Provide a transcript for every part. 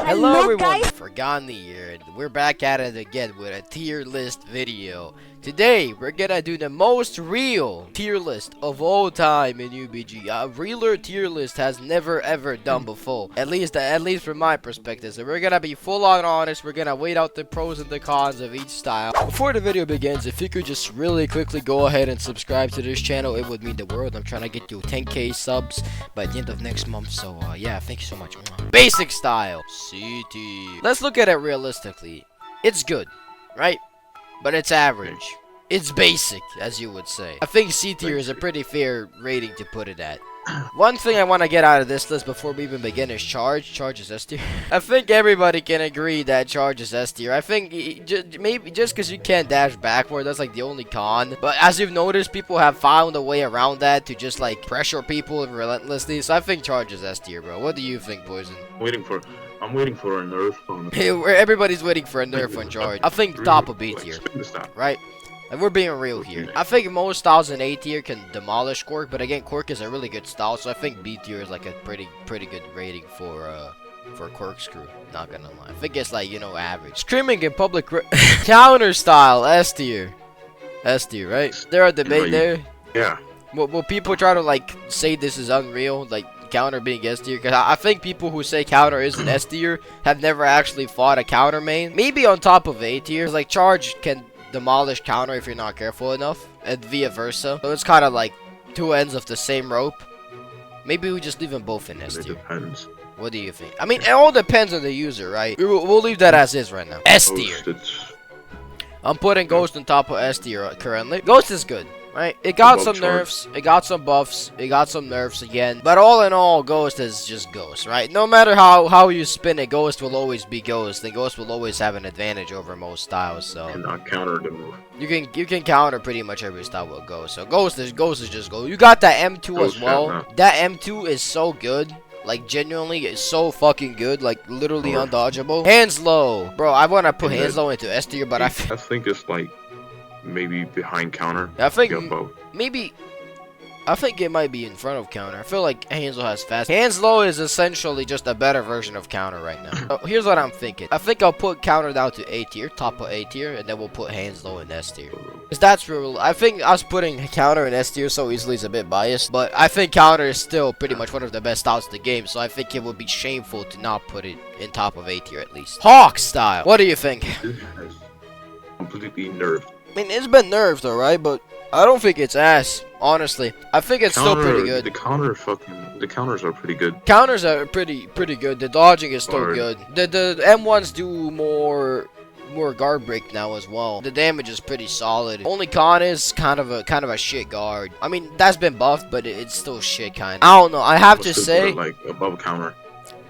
Hello everyone, Forgotten here, and we're back at it again with a tier list video. Today, we're gonna do the most real tier list of all time in UBG. A realer tier list has never ever done before. At least from my perspective. So we're gonna be full on honest. We're gonna weigh out the pros and the cons of each style. Before the video begins, if you could just really quickly go ahead and subscribe to this channel, it would mean the world. I'm trying to get you 10k subs by the end of next month. So yeah, thank you so much. Basic style, CT. Let's look at it realistically. It's good, right? But it's average. It's basic, as you would say. I think C tier is a pretty fair rating to put it at. One thing I want to get out of this list before we even begin is Charge. Charge is S tier. I think everybody can agree that Charge is S tier. I think maybe just because you can't dash backward, that's like the only con. But as you've noticed, people have found a way around that to just like pressure people relentlessly. So I think Charge is S tier, bro. What do you think, Poison? I'm waiting for a nerf on. Everybody's waiting for a nerf on Charge. I think top of B tier, right? Like, we're being real here. I think most styles in A tier can demolish Cork, but again, Cork is a really good style, so I think B tier is like a pretty good rating for Corkscrew. Not gonna lie, I think it's like, you know, average. Screaming in public counter style, S tier. S tier, right? There are debate there. Yeah. Will people try to like say this is unreal, like counter being S tier? Because I think people who say counter isn't S tier have never actually fought a counter main. Maybe on top of A tier, like Charge can demolish counter if you're not careful enough, and vice versa. So it's kind of like two ends of the same rope. Maybe we just leave them both in S tier. It depends. What do you think? I mean, it all depends on the user, right? We'll leave that as is right now. S tier. I'm putting Ghost on top of S tier currently. Ghost is good, right? It got some nerfs, it got some buffs, it got some nerfs again. But all in all, Ghost is just Ghost, right? No matter how you spin it, Ghost will always be Ghost, and Ghost will always have an advantage over most styles. So cannot counter the move. You can counter pretty much every style with Ghost. So Ghost is just Ghost. You got that M2 as well. That M2 is so good. Like, genuinely, it's so fucking good. Like, literally undodgeable. Hands low. Bro, I want to put hands low into S tier, but I think it's like maybe behind counter. I think maybe I think it might be in front of counter. I feel like Hands Low has fast. Hands Low is essentially just a better version of counter right now. So here's what I'm thinking. I think I'll put counter down to A tier, top of A tier, and then we'll put Hands Low in S tier. Because that's real. I think us putting counter in S tier so easily is a bit biased, but I think counter is still pretty much one of the best styles of the game, so I think it would be shameful to not put it in top of A tier at least. Hawk style. What do you think? This has completely nerfed. I mean, it's been nerfed, alright, but I don't think it's ass, honestly. I think it's still pretty good. The counters are pretty good. Counters are pretty good. The dodging is still good. The M1s do more guard break now as well. The damage is pretty solid. Only con is kind of a shit guard. I mean, that's been buffed, but it's still shit kind. I don't know. I have to say, like above counter.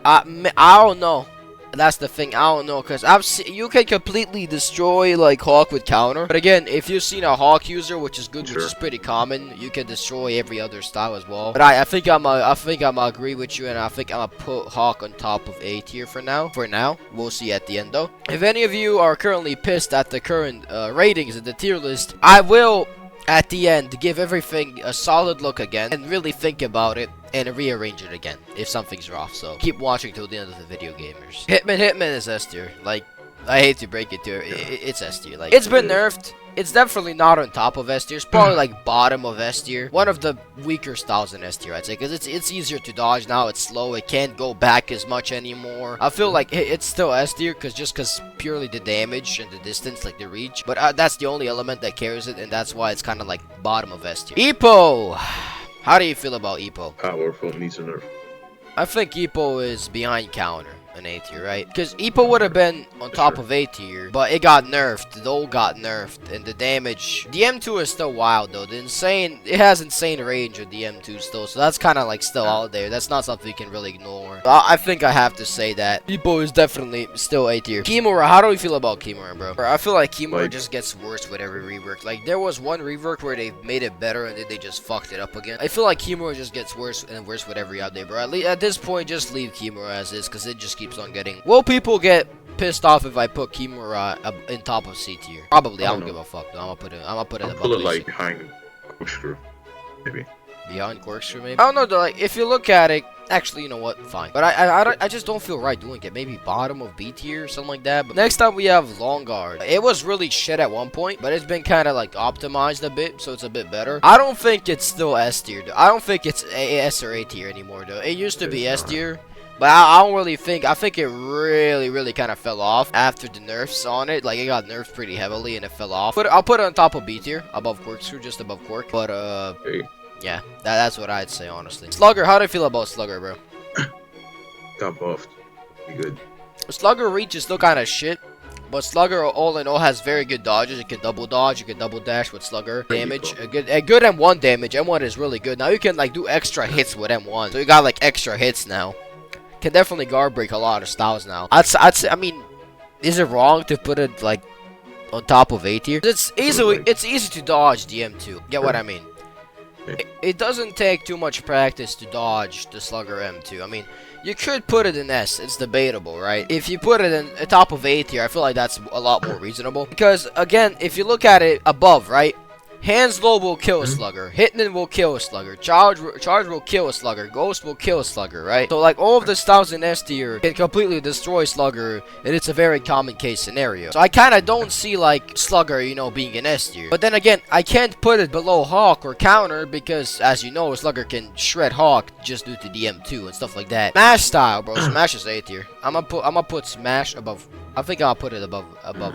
I don't know. That's the thing, I don't know, because you can completely destroy like Hawk with counter, but again, if you've seen a Hawk user, which is good, which is pretty common, you can destroy every other style as well. But I think I'm agree with you, and I think I'm gonna put Hawk on top of A tier for now. We'll see at the end though. If any of you are currently pissed at the current ratings in the tier list, I will at the end give everything a solid look again and really think about it and rearrange it again if something's off. So keep watching till the end of the video, gamers. Hitman is S tier. Like, I hate to break it to you, it's S tier. Like, it's been nerfed. It's definitely not on top of S tier. It's probably like bottom of S tier. One of the weaker styles in S tier, I'd say, because it's easier to dodge now. It's slow. It can't go back as much anymore. I feel like it's still S tier because purely the damage and the distance, like the reach. But that's the only element that carries it, and that's why it's kind of like bottom of S tier. Epo. How do you feel about Epo? Powerful, needs a nerf. I think Epo is behind counter in A tier, right? Because Epo would have been on top of A tier, but it got nerfed. The ult got nerfed, and the damage. The M2 is still wild though. It has insane range with the M2 still, so that's kind of like still out there. That's not something you can really ignore. I think I have to say that Epo is definitely still A tier. Kimura, how do we feel about Kimura, bro? I feel like Kimura just gets worse with every rework. Like, there was one rework where they made it better and then they just fucked it up again. I feel like Kimura just gets worse and worse with every update, bro. At this point, just leave Kimura as is, because it just keeps on getting. Will people get pissed off if I put Kimura in top of C tier? Probably. I don't give a fuck though. I'm gonna put it above. Like behind Corkscrew, maybe. Behind Corkscrew, maybe. I don't know though. Like, if you look at it, Actually, you know what? Fine. But I just don't feel right doing it. Maybe bottom of B tier or something like that. But next up, we have Longguard. It was really shit at one point, but it's been kind of like optimized a bit, so it's a bit better. I don't think it's still S tier. I don't think it's S or A tier anymore, though. It used to be S tier. But I don't really think, I think it really kind of fell off after the nerfs on it. Like, it got nerfed pretty heavily and it fell off. But I'll put it on top of B tier, above Corkscrew, just above Cork. But, yeah, that's what I'd say, honestly. Slugger, how do you feel about Slugger, bro? Got buffed. Pretty good. Slugger reach is still kind of shit. But Slugger, all in all, has very good dodges. You can double dodge, you can double dash with Slugger. Damage, a good M1 damage. M1 is really good. Now you can, like, do extra hits with M1. So you got, like, extra hits now. Can definitely guard break a lot of styles now. I'd say, I mean, is it wrong to put it like on top of A tier? It's easy to dodge the M2. Get what I mean? It doesn't take too much practice to dodge the Slugger M2. I mean, you could put it in S. It's debatable, right? If you put it in the top of A tier, I feel like that's a lot more reasonable. Because again, if you look at it above, right? Hands low will kill a Slugger. Hitman will kill a Slugger. Charge will kill a Slugger. Ghost will kill a Slugger, right? So, like, all of the styles in S tier can completely destroy Slugger, and it's a very common case scenario. So, I kind of don't see, like, Slugger, you know, being in S tier. But then again, I can't put it below Hawk or Counter because, as you know, Slugger can shred Hawk just due to the M2 and stuff like that. Smash style, bro. Smash is A tier. I'm gonna put Smash above. I think I'll put it above.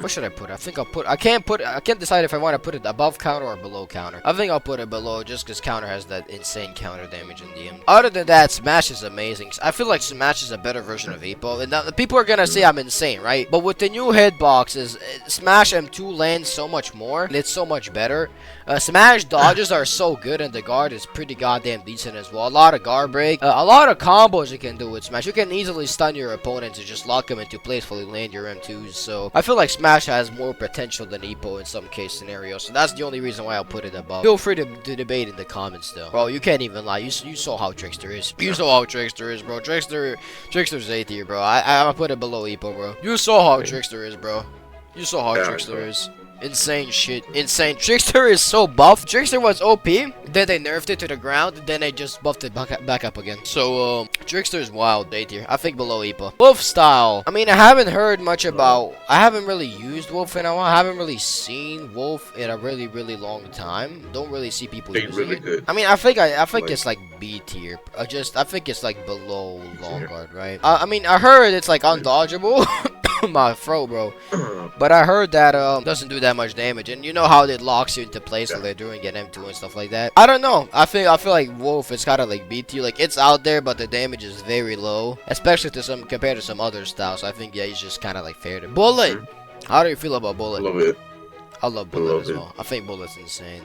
What should I put? I think I'll put. I can't decide if I want to put it above Counter or below Counter. I think I'll put it below just because Counter has that insane counter damage in the end. Other than that, Smash is amazing. I feel like Smash is a better version of Epo. And now the people are gonna say I'm insane, right? But with the new hitboxes, Smash M2 lands so much more and it's so much better. Smash dodges are so good and the guard is pretty goddamn decent as well. A lot of guard break, a lot of combos you can do with Smash. You can easily stun your opponent to just lock him into place while you land your M2s. So I feel like Smash has more potential than Epo in some case scenarios. So that's the only reason why I'll put it above. Feel free to debate in the comments though. Bro, you can't even lie. You saw how Trickster is. You saw how Trickster is, bro. Trickster's A tier, bro. I'm gonna put it below Epo, bro. You saw how Trickster is, bro. You saw how Trickster is. Insane shit. Insane. Trickster is so buff. Trickster was OP. Then they nerfed it to the ground. Then they just buffed it back up again. So, Trickster is wild. A tier. I think below Epo. Wolf style. I mean, I haven't heard much about. I haven't really used Wolf in a while. I haven't really seen Wolf in a really long time. Don't really see people using it. Good. I mean, I think it's like B tier. I think it's like below Longguard, right? I mean, I heard it's like undodgeable. My throat, bro. But I heard that doesn't do that much damage, and you know how it locks you into place while they're doing an M2 and stuff like that. I don't know. I feel like Wolf is kind of like B tier. Like, it's out there, but the damage is very low, especially compared to some other styles. So I think he's just kind of like fair to Bullet. How do you feel about Bullet? Love it. I love Bullet as well. I think Bullet's insane.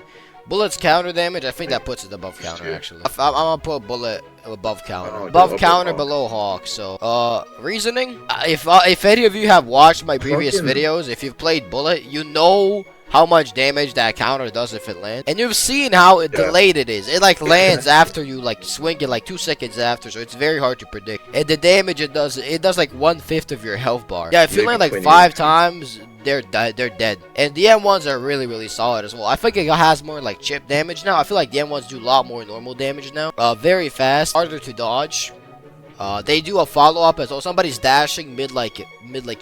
Bullet's counter damage, I think that puts it above Counter, actually. I'm gonna put Bullet above Counter. Above Counter, below Hawk. So, reasoning? If any of you have watched my previous videos, if you've played Bullet, you know how much damage that counter does if it lands. And you've seen how delayed it is. It, like, lands after you, like, swing it, like, 2 seconds after. So it's very hard to predict. And the damage it does, like, 1/5 of your health bar. Yeah, if you land, like, 5 times... They're dead. And the M1s are really solid as well. I think it has more like chip damage now. I feel like the M1s do a lot more normal damage now. Very fast, harder to dodge. They do a follow-up as well. Somebody's dashing mid like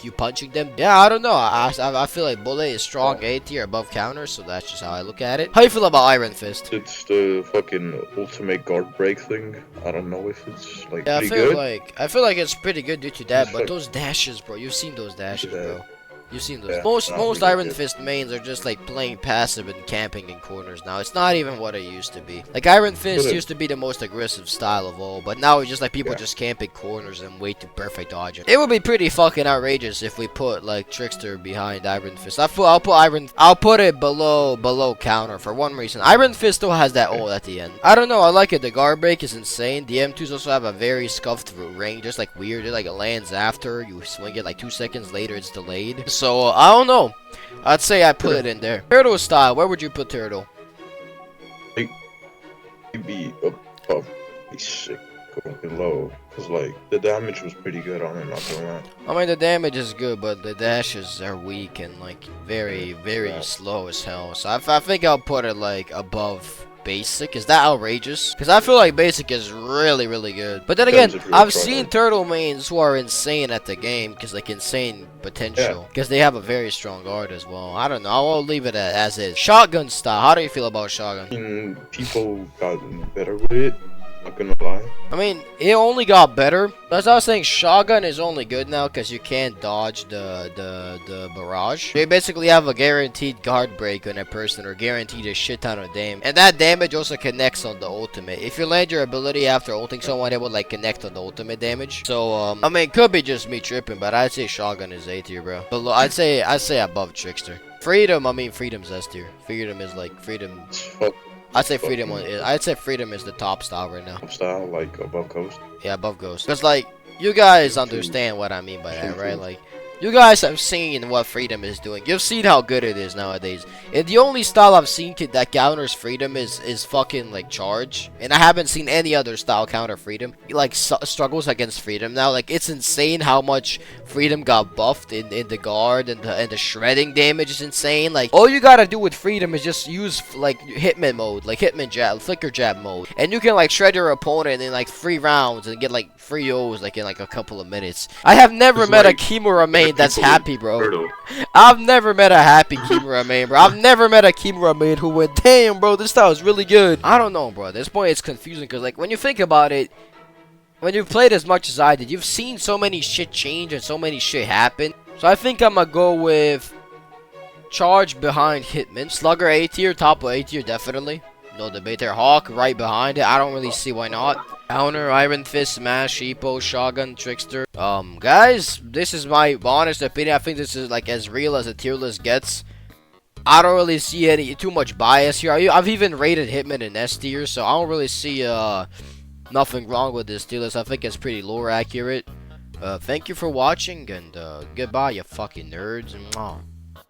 you punching them. Yeah, I don't know. I feel like Bullet is strong A tier above Counter, so that's just how I look at it. How you feel about Iron Fist? It's the fucking ultimate guard break thing. I don't know if it's like I feel like it's pretty good due to that, but those dashes, bro. You've seen those dashes, bro. You've seen those. Most Iron Fist mains are just like playing passive and camping in corners now. It's not even what it used to be. Like Iron Fist used to be the most aggressive style of all, but now it's just like people just camp in corners and wait to perfect dodge it. It would be pretty fucking outrageous if we put like Trickster behind Iron Fist. I'll put it below Counter for one reason. Iron Fist still has that ult at the end. I don't know. I like it. The guard break is insane. The M2s also have a very scuffed range, just like weird. It like it lands after you swing it. Like 2 seconds later, it's delayed. So, I don't know. I'd say I put it in there. Turtle style, where would you put Turtle? Maybe above sick, going low. Because, like, the damage was pretty good on it, not gonna lie. I mean, the damage is good, but the dashes are weak and, like, very slow as hell. So, I think I'll put it, like, above basic? Is that outrageous? Because I feel like basic is really, really good. But then again, I've seen turtle mains who are insane at the game because like insane potential. Because they have a very strong guard as well. I don't know. I'll leave it as is. Shotgun style. How do you feel about shotgun? People gotten better with it. Not gonna lie. I mean, it only got better. As I was saying, shotgun is only good now because you can't dodge the barrage. You basically have a guaranteed guard break on a person or guaranteed a shit ton of damage. And that damage also connects on the ultimate. If you land your ability after ulting someone, it would like connect on the ultimate damage. So, I mean, it could be just me tripping, but I'd say shotgun is A tier, bro. But I'd say above trickster. Freedom, I mean, freedom's S tier. Freedom is like freedom. I'd say freedom is the top style right now. Top style, like above ghost. Yeah, above ghost. Cause like you guys understand what I mean by that, right? Like you guys have seen what freedom is doing. You've seen how good it is nowadays. And the only style I've seen that counters freedom is fucking like charge. And I haven't seen any other style counter freedom. Like struggles against freedom now. Like it's insane how much freedom got buffed in the guard and the shredding damage is insane. Like all you gotta do with freedom is just use like hitman mode, like hitman jab, flicker jab mode, and you can like shred your opponent in like 3 rounds and get like 3 O's like in like a couple of minutes. I have never met a Kimura main that's happy, bro. I've never met a happy Kimura main, bro. I've never met a Kimura main who went, damn, bro, this style is really good. I don't know, bro. At this point, it's confusing because like when you think about it. When you've played as much as I did, you've seen so many shit change and so many shit happen. So I think I'm gonna go with charge behind Hitman. Slugger A tier, top of A tier, definitely. No debate there. Hawk right behind it. I don't really see why not. Counter, Iron Fist, Smash, Epo, Shotgun, Trickster. Guys, this is my honest opinion. I think this is like as real as a tier list gets. I don't really see too much bias here. I've even rated Hitman in S tier, so I don't really see nothing wrong with this tier list. I think it's pretty lore accurate. Thank you for watching, and goodbye, you fucking nerds. Mwah.